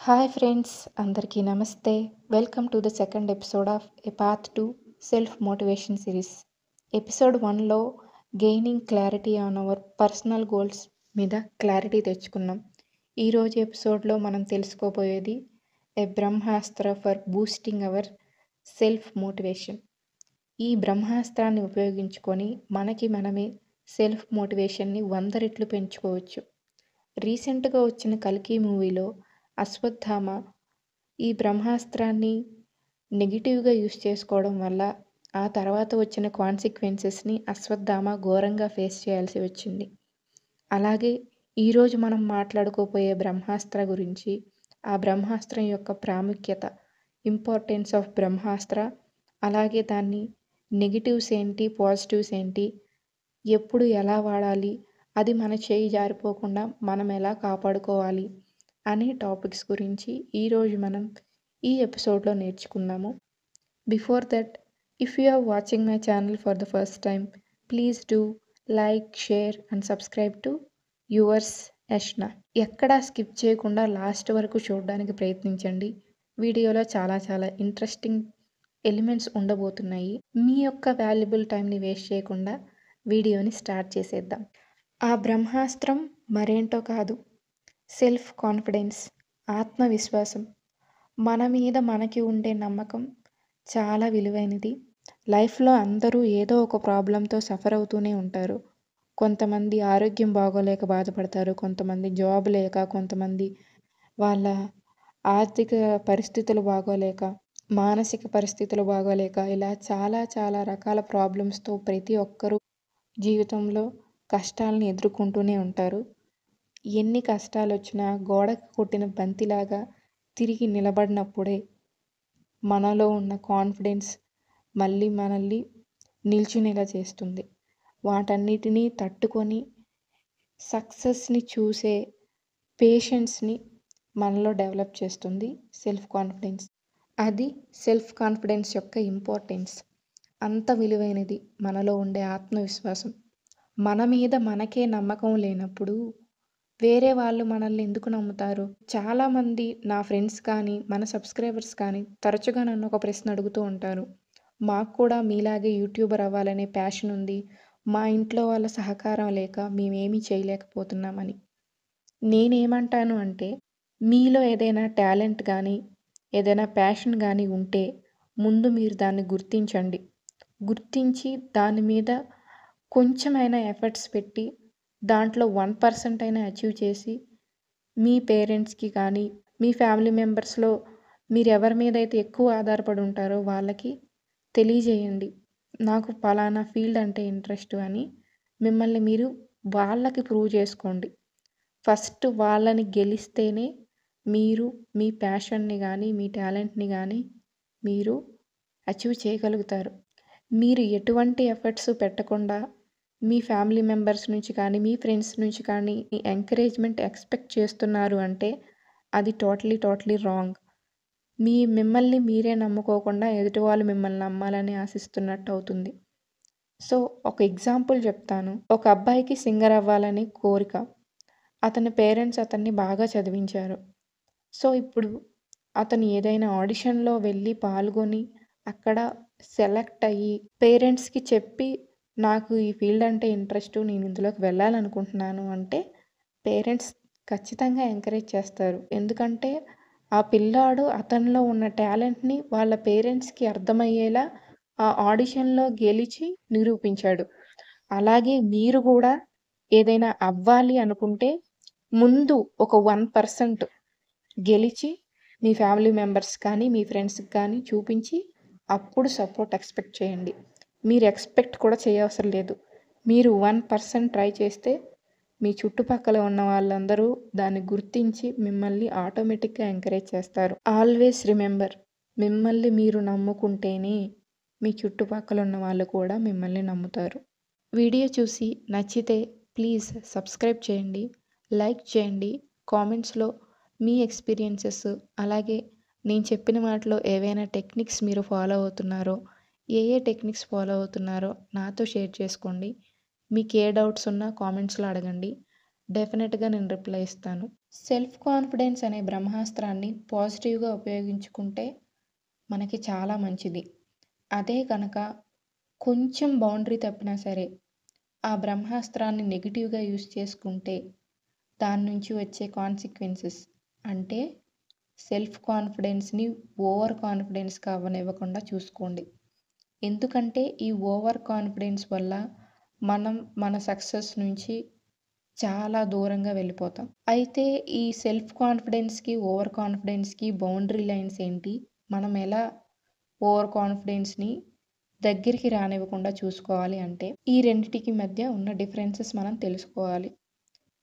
Hi friends, అందరికీ నమస్తే. Welcome to the second episode of a path to self motivation series. Episode 1లో gaining clarity on our personal goals మీద clarity తెచ్చుకున్నాం. ఈరోజు ఎపిసోడ్లో మనం తెలుసుకోబోయేది a Brahmastra for boosting our self motivation. ఈ బ్రహ్మాస్త్రాన్ని ఉపయోగించుకొని మనమే సెల్ఫ్ మోటివేషన్ని 100 రెట్లు పెంచుకోవచ్చు. రీసెంట్గా వచ్చిన కల్కి మూవీలో అశ్వత్థామ ఈ బ్రహ్మాస్త్రాన్ని నెగిటివ్గా యూస్ చేసుకోవడం వల్ల ఆ తర్వాత వచ్చిన కాన్సిక్వెన్సెస్ని అశ్వత్థామ ఘోరంగా ఫేస్ చేయాల్సి వచ్చింది. అలాగే ఈరోజు మనం మాట్లాడుకోపోయే బ్రహ్మాస్త్ర గురించి, ఆ బ్రహ్మాస్త్రం యొక్క ప్రాముఖ్యత, ఇంపార్టెన్స్ ఆఫ్ బ్రహ్మాస్త్ర, అలాగే దాన్ని నెగిటివ్స్ ఏంటి, పాజిటివ్స్ ఏంటి, ఎప్పుడు ఎలా వాడాలి, అది మన చేయి జారిపోకుండా మనం ఎలా కాపాడుకోవాలి అనే టాపిక్స్ గురించి ఈరోజు మనం ఈ ఎపిసోడ్లో నేర్చుకుందాము. Before that, if you are watching my channel for the first time, please do like, share and subscribe to yours Yashna. ఎక్కడా స్కిప్ చేయకుండా లాస్ట్ వరకు చూడడానికి ప్రయత్నించండి. వీడియోలో చాలా ఇంట్రెస్టింగ్ ఎలిమెంట్స్ ఉండబోతున్నాయి. మీ యొక్క వాల్యుబుల్ టైంని వేస్ట్ చేయకుండా వీడియోని స్టార్ట్ చేసేద్దాం. ఆ బ్రహ్మాస్త్రం మరేంటో కాదు, సెల్ఫ్ కాన్ఫిడెన్స్, ఆత్మవిశ్వాసం. మన మీద మనకి ఉండే నమ్మకం చాలా విలువైనది. లైఫ్లో అందరూ ఏదో ఒక ప్రాబ్లంతో సఫర్ అవుతూనే ఉంటారు. కొంతమంది ఆరోగ్యం బాగోలేక బాధపడతారు, కొంతమంది జాబ్ లేక, కొంతమంది వాళ్ళ ఆర్థిక పరిస్థితులు బాగోలేక, మానసిక పరిస్థితులు బాగోలేక, ఇలా చాలా రకాల ప్రాబ్లమ్స్తో ప్రతి ఒక్కరూ జీవితంలో కష్టాలను ఎదుర్కొంటూనే ఉంటారు. ఎన్ని కష్టాలు వచ్చినా గోడకు కొట్టిన బంతిలాగా తిరిగి నిలబడినప్పుడే మనలో ఉన్న కాన్ఫిడెన్స్ మళ్ళీ మనల్ని నిల్చునేలా చేస్తుంది. వాటన్నిటినీ తట్టుకొని సక్సెస్ని చూసే పేషెన్స్ని మనలో డెవలప్ చేస్తుంది సెల్ఫ్ కాన్ఫిడెన్స్. అది సెల్ఫ్ కాన్ఫిడెన్స్ యొక్క ఇంపార్టెన్స్. అంత విలువైనది మనలో ఉండే ఆత్మవిశ్వాసం. మన మీద మనకే నమ్మకం లేనప్పుడు వేరే వాళ్ళు మనల్ని ఎందుకు నమ్ముతారు? చాలామంది నా ఫ్రెండ్స్ కానీ, మన సబ్స్క్రైబర్స్ కానీ తరచుగా నన్ను ఒక ప్రశ్న అడుగుతూ ఉంటారు. మాకు కూడా మీలాగే యూట్యూబర్ అవ్వాలనే ప్యాషన్ ఉంది, మా ఇంట్లో వాళ్ళ సహకారం లేక మేమేమీ చేయలేకపోతున్నామని. నేనేమంటాను అంటే, మీలో ఏదైనా టాలెంట్ కానీ, ఏదైనా ప్యాషన్ కానీ ఉంటే ముందు మీరు దాన్ని గుర్తించండి. గుర్తించి దాని మీద కొంచెమైనా ఎఫర్ట్స్ పెట్టి దాంట్లో 1% అయినా అచీవ్ చేసి మీ పేరెంట్స్కి కానీ, మీ ఫ్యామిలీ మెంబర్స్లో మీరు ఎవరి మీద అయితే ఎక్కువ ఆధారపడి ఉంటారో వాళ్ళకి తెలియజేయండి. నాకు పలానా ఫీల్డ్ అంటే ఇంట్రెస్ట్ అని మిమ్మల్ని మీరు వాళ్ళకి ప్రూవ్ చేసుకోండి. ఫస్ట్ వాళ్ళని గెలిస్తేనే మీరు మీ ప్యాషన్ని కానీ, మీ టాలెంట్ని కానీ మీరు అచీవ్ చేయగలుగుతారు. మీరు ఎటువంటి ఎఫర్ట్స్ పెట్టకుండా మీ ఫ్యామిలీ మెంబర్స్ నుంచి కానీ, మీ ఫ్రెండ్స్ నుంచి కానీ ఎంకరేజ్మెంట్ ఎక్స్పెక్ట్ చేస్తున్నారు అంటే అది టోటలీ రాంగ్. మిమ్మల్ని మీరే నమ్ముకోకుండా ఎదుటి వాళ్ళు మిమ్మల్ని నమ్మాలని ఆశిస్తున్నట్టు అవుతుంది. సో ఒక ఎగ్జాంపుల్ చెప్తాను. ఒక అబ్బాయికి సింగర్ అవ్వాలని కోరిక. అతని పేరెంట్స్ అతన్ని బాగా చదివించారు. సో ఇప్పుడు అతను ఏదైనా ఆడిషన్లో వెళ్ళి పాల్గొని అక్కడ సెలెక్ట్ అయ్యి పేరెంట్స్కి చెప్పి నాకు ఈ ఫీల్డ్ అంటే ఇంట్రెస్ట్, నేను ఇందులోకి వెళ్ళాలనుకుంటున్నాను అంటే పేరెంట్స్ ఖచ్చితంగా ఎంకరేజ్ చేస్తారు. ఎందుకంటే ఆ పిల్లాడు అతనిలో ఉన్న టాలెంట్ని వాళ్ళ పేరెంట్స్కి అర్థమయ్యేలా ఆ ఆడిషన్లో గెలిచి నిరూపించాడు. అలాగే మీరు కూడా ఏదైనా అవ్వాలి అనుకుంటే ముందు ఒక 1% గెలిచి మీ ఫ్యామిలీ మెంబర్స్ కానీ, మీ ఫ్రెండ్స్కి కానీ చూపించి అప్పుడు సపోర్ట్ ఎక్స్పెక్ట్ చేయండి. మీరు ఎక్స్పెక్ట్ కూడా చేయవసరం లేదు. మీరు 1% ట్రై చేస్తే మీ చుట్టుపక్కల ఉన్న వాళ్ళందరూ దాన్ని గుర్తించి మిమ్మల్ని ఆటోమేటిక్గా ఎంకరేజ్ చేస్తారు. ఆల్వేస్ రిమెంబర్, మిమ్మల్ని మీరు నమ్ముకుంటేనే మీ చుట్టుపక్కల ఉన్న వాళ్ళు కూడా మిమ్మల్ని నమ్ముతారు. వీడియో చూసి నచ్చితే ప్లీజ్ సబ్స్క్రైబ్ చేయండి, లైక్ చేయండి, కామెంట్స్లో మీ ఎక్స్పీరియన్సెస్, అలాగే నేను చెప్పిన వాటిలో ఏవైనా టెక్నిక్స్ మీరు ఫాలో అవుతున్నారో, ఏ టెక్నిక్స్ ఫాలో అవుతున్నారో నాతో షేర్ చేసుకోండి. మీకు ఏ డౌట్స్ ఉన్నా కామెంట్స్లో అడగండి. డెఫినెట్గా నేను రిప్లై ఇస్తాను. సెల్ఫ్ కాన్ఫిడెన్స్ అనే బ్రహ్మాస్త్రాన్ని పాజిటివ్గా ఉపయోగించుకుంటే మనకి చాలా మంచిది. అదే కనుక కొంచెం బౌండరీ తప్పినా సరే, ఆ బ్రహ్మాస్త్రాన్ని నెగిటివ్‌గా యూజ్ చేసుకుంటే దాని నుంచి వచ్చే కాన్సిక్వెన్సెస్ అంటే సెల్ఫ్ కాన్ఫిడెన్స్‌ని ఓవర్ కాన్ఫిడెన్స్‌గా అవ్వనివ్వకుండా చూసుకోండి. ఎందుకంటే ఈ ఓవర్ కాన్ఫిడెన్స్ వల్ల మనం మన సక్సెస్ నుంచి చాలా దూరంగా వెళ్ళిపోతాం. అయితే ఈ సెల్ఫ్ కాన్ఫిడెన్స్‌కి, ఓవర్ కాన్ఫిడెన్స్‌కి బౌండరీ లైన్స్ ఏంటి? మనం ఎలా ఓవర్ కాన్ఫిడెన్స్‌ని దగ్గరికి రానివ్వకుండా చూసుకోవాలి అంటే, ఈ రెండిటికి మధ్య ఉన్న డిఫరెన్సెస్ మనం తెలుసుకోవాలి.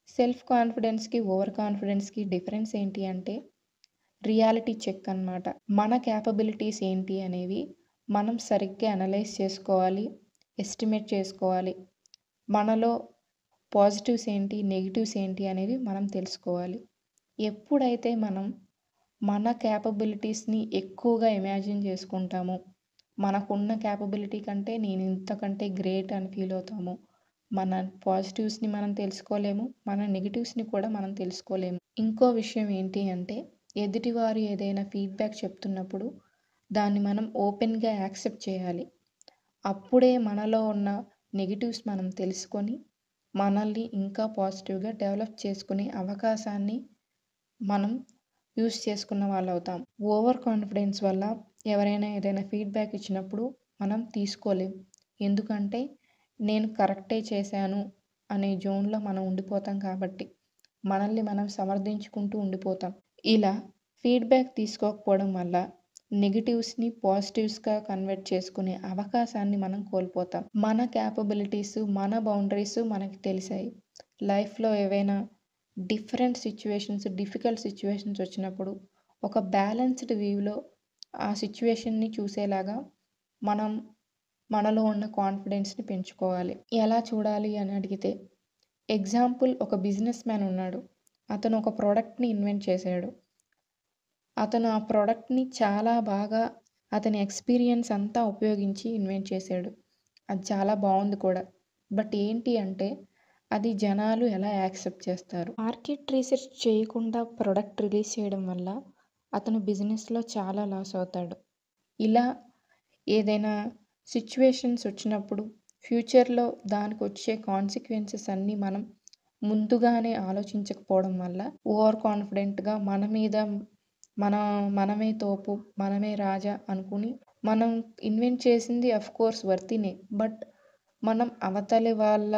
సెల్ఫ్ కాన్ఫిడెన్స్‌కి, ఓవర్ కాన్ఫిడెన్స్‌కి డిఫరెన్స్ ఏంటి అంటే, రియాలిటీ చెక్ అన్నమాట. మన క్యాపబిలిటీస్ ఏంటి అనేవి మనం సరిగ్గా అనలైజ్ చేసుకోవాలి, ఎస్టిమేట్ చేసుకోవాలి. మనలో పాజిటివ్స్ ఏంటి, నెగెటివ్స్ ఏంటి అనేవి మనం తెలుసుకోవాలి. ఎప్పుడైతే మనం మన క్యాపబిలిటీస్‌ని ఎక్కువగా ఇమాజిన్ చేసుకుంటామో, మనకున్న క్యాపబిలిటీ కంటే నేను ఇంతకంటే గ్రేట్ అని ఫీల్ అవుతాము. మన పాజిటివ్స్‌ని మనం తెలుసుకోలేము. మన నెగెటివ్స్‌ని కూడా మనం తెలుసుకోలేము. ఇంకో విషయం ఏంటి అంటే, ఎదుటివారు ఏదైనా ఫీడ్‌బ్యాక్ చెప్తున్నప్పుడు దాన్ని మనం ఓపెన్‌గా యాక్సెప్ట్ చేయాలి. అప్పుడే మనలో ఉన్న నెగెటివ్స్ మనం తెలుసుకొని, మనల్ని ఇంకా పాజిటివ్‌గా డెవలప్ చేసుకునే అవకాశాన్ని మనం యూజ్ చేసుకున్న వాళ్ళవుతాం. ఓవర్ కాన్ఫిడెన్స్ వల్ల ఎవరైనా ఏదైనా ఫీడ్‌బ్యాక్ ఇచ్చినప్పుడు మనం తీసుకోలేం. ఎందుకంటే నేను కరెక్టే చేశాను అనే జోన్‌లో మనం ఉండిపోతాం కాబట్టి. మనల్ని మనం సమర్థించుకుంటూ ఉండిపోతాం. ఇలా ఫీడ్‌బ్యాక్ తీసుకోకపోవడం వల్ల నెగెటివ్స్‌ని పాజిటివ్స్‌గా కన్వర్ట్ చేసుకునే అవకాశాన్ని మనం కోల్పోతాం. మన క్యాపబిలిటీస్, మన బౌండరీస్ మనకి తెలిసాయి. లైఫ్‌లో ఏవైనా డిఫికల్ట్ సిట్యుయేషన్స్ వచ్చినప్పుడు ఒక బ్యాలెన్స్డ్ వ్యూలో ఆ సిట్యుయేషన్‌ని చూసేలాగా మనం మనలో ఉన్న కాన్ఫిడెన్స్‌ని పెంచుకోవాలి. ఎలా చూడాలి అని అడిగితే, ఎగ్జాంపుల్ ఒక బిజినెస్ మ్యాన్ ఉన్నాడు. అతను ఒక ప్రొడక్ట్‌ని ఇన్వెంట్ చేశాడు. అతను ఆ ప్రొడక్ట్‌ని చాలా బాగా అతని ఎక్స్‌పీరియన్స్ అంతా ఉపయోగించి ఇన్వెంట్ చేశాడు. అది చాలా బావుంది కూడా. బట్ ఏంటి అంటే, అది జనాలు ఎలా యాక్సెప్ట్ చేస్తారు? మార్కెట్ రీసెర్చ్ చేయకుండా ప్రొడక్ట్ రిలీజ్ చేయడం వల్ల అతను బిజినెస్‌లో చాలా లాస్ అవుతాడు. ఇలా ఏదైనా సిట్యుయేషన్స్ వచ్చినప్పుడు ఫ్యూచర్‌లో దానికొచ్చే కాన్సిక్వెన్సెస్ అన్నీ మనం ముందుగానే ఆలోచించకపోవడం వల్ల ఓవర్ కాన్ఫిడెంట్‌గా మన మీద మనం మనమే తోపు, మనమే రాజా అనుకుని మనం ఇన్వెంట్ చేసింది ఆఫ్‌కోర్స్ వర్తినే. బట్ మనం అవతలి వాళ్ళ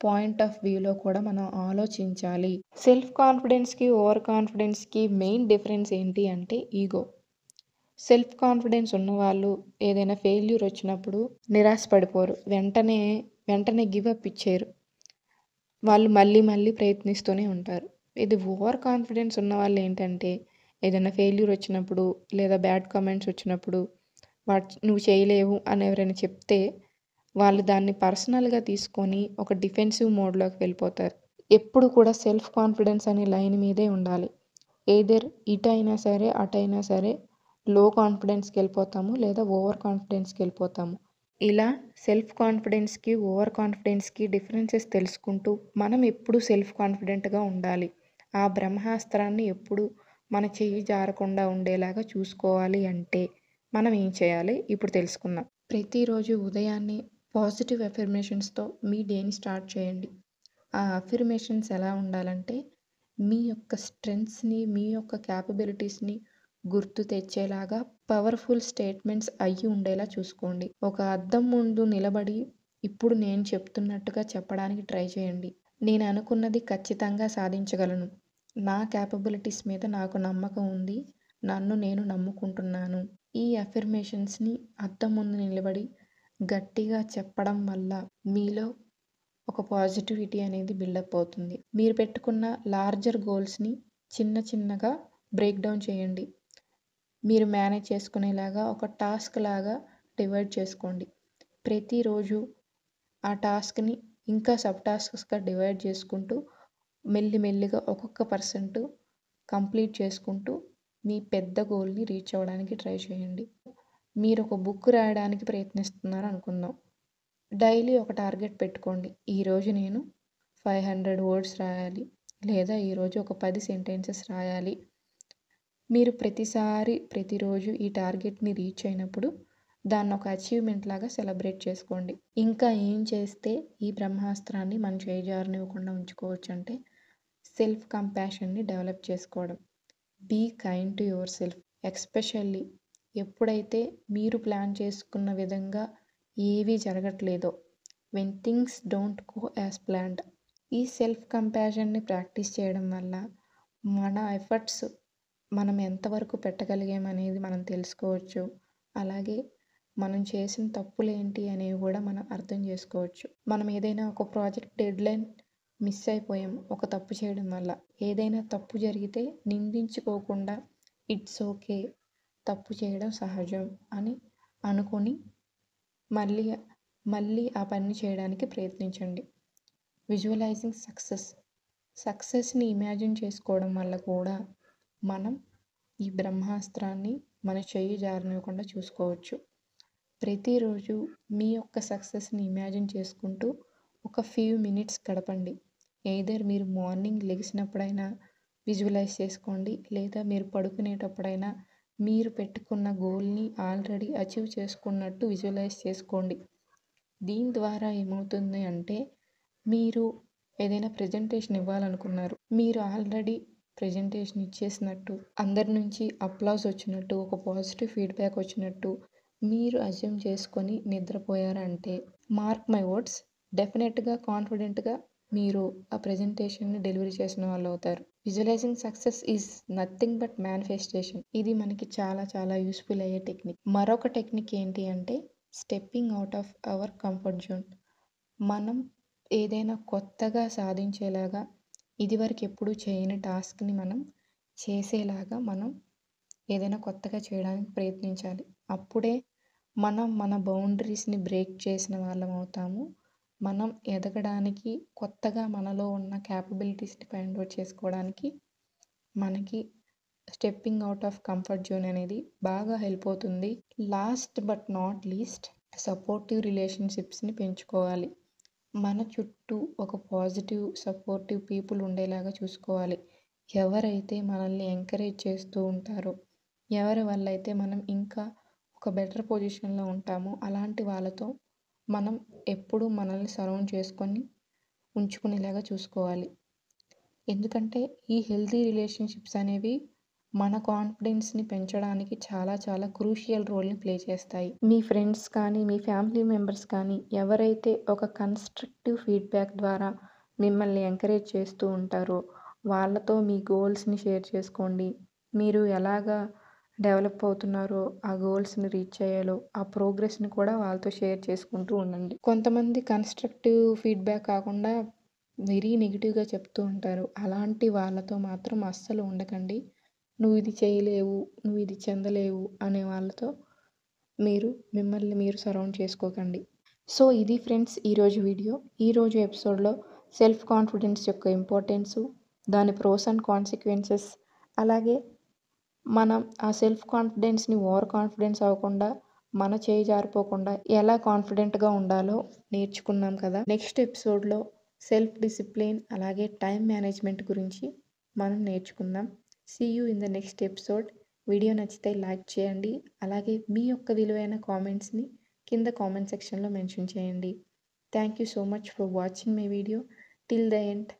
పాయింట్ ఆఫ్ వ్యూలో కూడా మనం ఆలోచించాలి. సెల్ఫ్ కాన్ఫిడెన్స్‌కి, ఓవర్ కాన్ఫిడెన్స్‌కి మెయిన్ డిఫరెన్స్ ఏంటి అంటే ఈగో. సెల్ఫ్ కాన్ఫిడెన్స్ ఉన్నవాళ్ళు ఏదైనా ఫెయిల్యూర్ వచ్చినప్పుడు నిరాశ పడిపోరు. వెంటనే గివ్ అప్ ఇచ్చేయరు. వాళ్ళు మళ్ళీ మళ్ళీ ప్రయత్నిస్తూనే ఉంటారు. ఇది ఓవర్ కాన్ఫిడెన్స్ ఉన్నవాళ్ళు ఏంటంటే ఏదైనా ఫెయిల్యూర్ వచ్చినప్పుడు లేదా బ్యాడ్ కామెంట్స్ వచ్చినప్పుడు నువ్వు చేయలేవు అని ఎవరైనా చెప్తే వాళ్ళు దాన్ని పర్సనల్‌గా తీసుకొని ఒక డిఫెన్సివ్ మోడ్‌లోకి వెళ్ళిపోతారు. ఎప్పుడు కూడా సెల్ఫ్ కాన్ఫిడెన్స్ అనే లైన్ మీదే ఉండాలి. ఎయిదర్ ఇటైనా సరే, అటైనా సరే లో కాన్ఫిడెన్స్‌కి వెళ్ళిపోతాము లేదా ఓవర్ కాన్ఫిడెన్స్‌కి వెళ్ళిపోతాము. ఇలా సెల్ఫ్ కాన్ఫిడెన్స్‌కి, ఓవర్ కాన్ఫిడెన్స్‌కి డిఫరెన్సెస్ తెలుసుకుంటూ మనం ఎప్పుడూ సెల్ఫ్ కాన్ఫిడెంట్‌గా ఉండాలి. ఆ బ్రహ్మాస్త్రాన్ని ఎప్పుడు మన చెయ్యి జారకుండా ఉండేలాగా చూసుకోవాలి అంటే మనం ఏం చేయాలి ఇప్పుడు తెలుసుకుందాం. ప్రతిరోజు ఉదయాన్నే పాజిటివ్ అఫర్మేషన్స్‌తో మీ డేని స్టార్ట్ చేయండి. ఆ అఫర్మేషన్స్ ఎలా ఉండాలంటే మీ యొక్క స్ట్రెంగ్త్స్‌ని, మీ యొక్క క్యాపబిలిటీస్‌ని గుర్తు తెచ్చేలాగా పవర్‌ఫుల్ స్టేట్మెంట్స్ అయ్యి ఉండేలా చూసుకోండి. ఒక అద్దం ముందు నిలబడి ఇప్పుడు నేను చెప్తున్నట్టుగా చెప్పడానికి ట్రై చేయండి. నేను అనుకున్నది ఖచ్చితంగా సాధించగలను. నా క్యాపబిలిటీస్ మీద నాకు నమ్మకం ఉంది. నన్ను నేను నమ్ముకుంటున్నాను. ఈ అఫర్మేషన్స్‌ని అద్దం ముందు నిలబడి గట్టిగా చెప్పడం వల్ల మీలో ఒక పాజిటివిటీ అనేది బిల్డప్ అవుతుంది. మీరు పెట్టుకున్న లార్జర్ గోల్స్‌ని చిన్న చిన్నగా బ్రేక్ డౌన్ చేయండి. మీరు మేనేజ్ చేసుకునేలాగా ఒక టాస్క్ లాగా డివైడ్ చేసుకోండి. ప్రతిరోజు ఆ టాస్క్‌ని ఇంకా సబ్ టాస్క్స్‌గా డివైడ్ చేసుకుంటూ మెల్లిమెల్లిగా ఒక్కొక్క పర్సెంట్ కంప్లీట్ చేసుకుంటూ మీ పెద్ద గోల్‌ని రీచ్ అవ్వడానికి ట్రై చేయండి. మీరు ఒక బుక్ రాయడానికి ప్రయత్నిస్తున్నారు అనుకుందాం. డైలీ ఒక టార్గెట్ పెట్టుకోండి. ఈరోజు నేను 500 వర్డ్స్ రాయాలి. లేదా ఈరోజు ఒక 10 సెంటెన్సెస్ రాయాలి. మీరు ప్రతిరోజు ఈ టార్గెట్ని రీచ్ అయినప్పుడు దాన్ని ఒక అచీవ్మెంట్ లాగా సెలబ్రేట్ చేసుకోండి. ఇంకా ఏం చేస్తే ఈ బ్రహ్మాస్త్రాన్ని మన చేజారనివ్వకుండా ఉంచుకోవచ్చు అంటే సెల్ఫ్ కంపాషన్ని డెవలప్ చేసుకోవడం. Be kind to yourself. Especially ఎప్పుడైతే మీరు ప్లాన్ చేసుకున్న విధంగా ఏవీ జరగట్లేదో, when things don't go as planned. ఈ సెల్ఫ్ కంపాషన్ని ప్రాక్టీస్ చేయడం వల్ల మన ఎఫర్ట్స్ మనం ఎంతవరకు పెట్టగలిగామనేది మనం తెలుసుకోవచ్చు. అలాగే మనం చేసిన తప్పులు ఏంటి అనేవి కూడా మనం అర్థం చేసుకోవచ్చు. మనం ఏదైనా ఒక ప్రాజెక్ట్ డెడ్లైన్ మిస్ అయిపోయాం ఒక తప్పు చేయడం వల్ల. ఏదైనా తప్పు జరిగితే నిందించుకోకుండా ఇట్స్ ఓకే, తప్పు చేయడం సహజం అని అనుకొని మళ్ళీ ఆ పని చేయడానికి ప్రయత్నించండి. విజువలైజింగ్ సక్సెస్ని ఇమాజిన్ చేసుకోవడం వల్ల కూడా మనం ఈ బ్రహ్మాస్త్రాన్ని మన చెయ్యి జారనివ్వకుండా చూసుకోవచ్చు. ప్రతిరోజు మీ యొక్క సక్సెస్ని ఇమాజిన్ చేసుకుంటూ ఒక ఫ్యూ మినిట్స్ గడపండి. ఎయిదర్ మీరు మార్నింగ్ లెగిసినప్పుడైనా విజువలైజ్ చేసుకోండి, లేదా మీరు పడుకునేటప్పుడైనా మీరు పెట్టుకున్న గోల్ని ఆల్రెడీ అచీవ్ చేసుకున్నట్టు విజువలైజ్ చేసుకోండి. దీని ద్వారా ఏమవుతుంది అంటే మీరు ఏదైనా ప్రజెంటేషన్ ఇవ్వాలనుకున్నారు, మీరు ఆల్రెడీ ప్రజెంటేషన్ ఇచ్చేసినట్టు, అందరి నుంచి అప్లాజ్ వచ్చినట్టు, ఒక పాజిటివ్ ఫీడ్బ్యాక్ వచ్చినట్టు మీరు అజ్యూమ్ చేసుకొని నిద్రపోయారంటే మార్క్ మై వర్డ్స్, డెఫినెట్గా కాన్ఫిడెంట్గా మీరు ఆ ప్రజెంటేషన్ని డెలివరీ చేసిన వాళ్ళు అవుతారు. Visualising success is nothing but manifestation. ఇది మనకి చాలా చాలా యూస్ఫుల్ అయ్యే టెక్నిక్. మరొక టెక్నిక్ ఏంటి అంటే stepping out of our comfort zone. మనం ఏదైనా కొత్తగా సాధించేలాగా, ఇదివరకు ఎప్పుడూ చేయని టాస్క్ని మనం చేసేలాగా మనం ఏదైనా కొత్తగా చేయడానికి ప్రయత్నించాలి. అప్పుడే మనం మన బౌండరీస్ని బ్రేక్ చేసిన వాళ్ళం అవుతాము. మనం ఎదగడానికి, కొత్తగా మనలో ఉన్న క్యాపబిలిటీస్ని ఫైండ్ అవుట్ చేసుకోవడానికి మనకి stepping out of comfort zone అనేది బాగా హెల్ప్ అవుతుంది. Last but not least, supportive రిలేషన్షిప్స్ని పెంచుకోవాలి. మన చుట్టూ ఒక పాజిటివ్ సపోర్టివ్ పీపుల్ ఉండేలాగా చూసుకోవాలి. ఎవరైతే మనల్ని ఎంకరేజ్ చేస్తూ ఉంటారో, ఎవరి వల్ల అయితే మనం ఇంకా ఒక బెటర్ పొజిషన్లో ఉంటామో అలాంటి వాళ్ళతో మనం ఎప్పుడూ మనల్ని సరౌండ్ చేసుకొని ఉంచుకునేలాగా చూసుకోవాలి. ఎందుకంటే ఈ హెల్తీ రిలేషన్షిప్స్ అనేవి మన కాన్ఫిడెన్స్ని పెంచడానికి చాలా చాలా క్రూషియల్ రోల్ని ప్లే చేస్తాయి. మీ ఫ్రెండ్స్ కానీ, మీ ఫ్యామిలీ మెంబర్స్ కానీ ఎవరైతే ఒక కన్స్ట్రక్టివ్ ఫీడ్బ్యాక్ ద్వారా మిమ్మల్ని ఎంకరేజ్ చేస్తూ ఉంటారో వాళ్ళతో మీ గోల్స్ని షేర్ చేసుకోండి. మీరు ఎలాగా డెవలప్ అవుతున్నారో, ఆ గోల్స్ని రీచ్ అయ్యాలో ఆ ప్రోగ్రెస్ని కూడా వాళ్ళతో షేర్ చేసుకుంటూ ఉండండి. కొంతమంది కన్స్ట్రక్టివ్ ఫీడ్బ్యాక్ కాకుండా వెరీ నెగిటివ్గా చెప్తూ ఉంటారు. అలాంటి వాళ్ళతో మాత్రం అస్సలు ఉండకండి. నువ్వు ఇది చేయలేవు, నువ్వు ఇది చెందలేవు అనే వాళ్ళతో మిమ్మల్ని మీరు సరౌండ్ చేసుకోకండి. సో ఇది ఫ్రెండ్స్ ఈరోజు వీడియో. ఈరోజు ఎపిసోడ్లో సెల్ఫ్ కాన్ఫిడెన్స్ యొక్క ఇంపార్టెన్సు, దాని ప్రోస్ అండ్ కాన్సిక్వెన్సెస్, అలాగే మనం ఆ సెల్ఫ్ కాన్ఫిడెన్స్ని ఓవర్ కాన్ఫిడెన్స్ అవ్వకుండా, మన చేయి జారిపోకుండా ఎలా కాన్ఫిడెంట్గా ఉండాలో నేర్చుకున్నాం కదా. నెక్స్ట్ ఎపిసోడ్లో సెల్ఫ్ డిసిప్లిన్ అలాగే టైం మేనేజ్మెంట్ గురించి మనం నేర్చుకుందాం. See you in the next episode. Video నచ్చితే లైక్ చేయండి. అలాగే మీ యొక్క విలువైన కామెంట్స్ని కింద కామెంట్ సెక్షన్లో మెన్షన్ చేయండి. Thank you so much for watching my video till the end.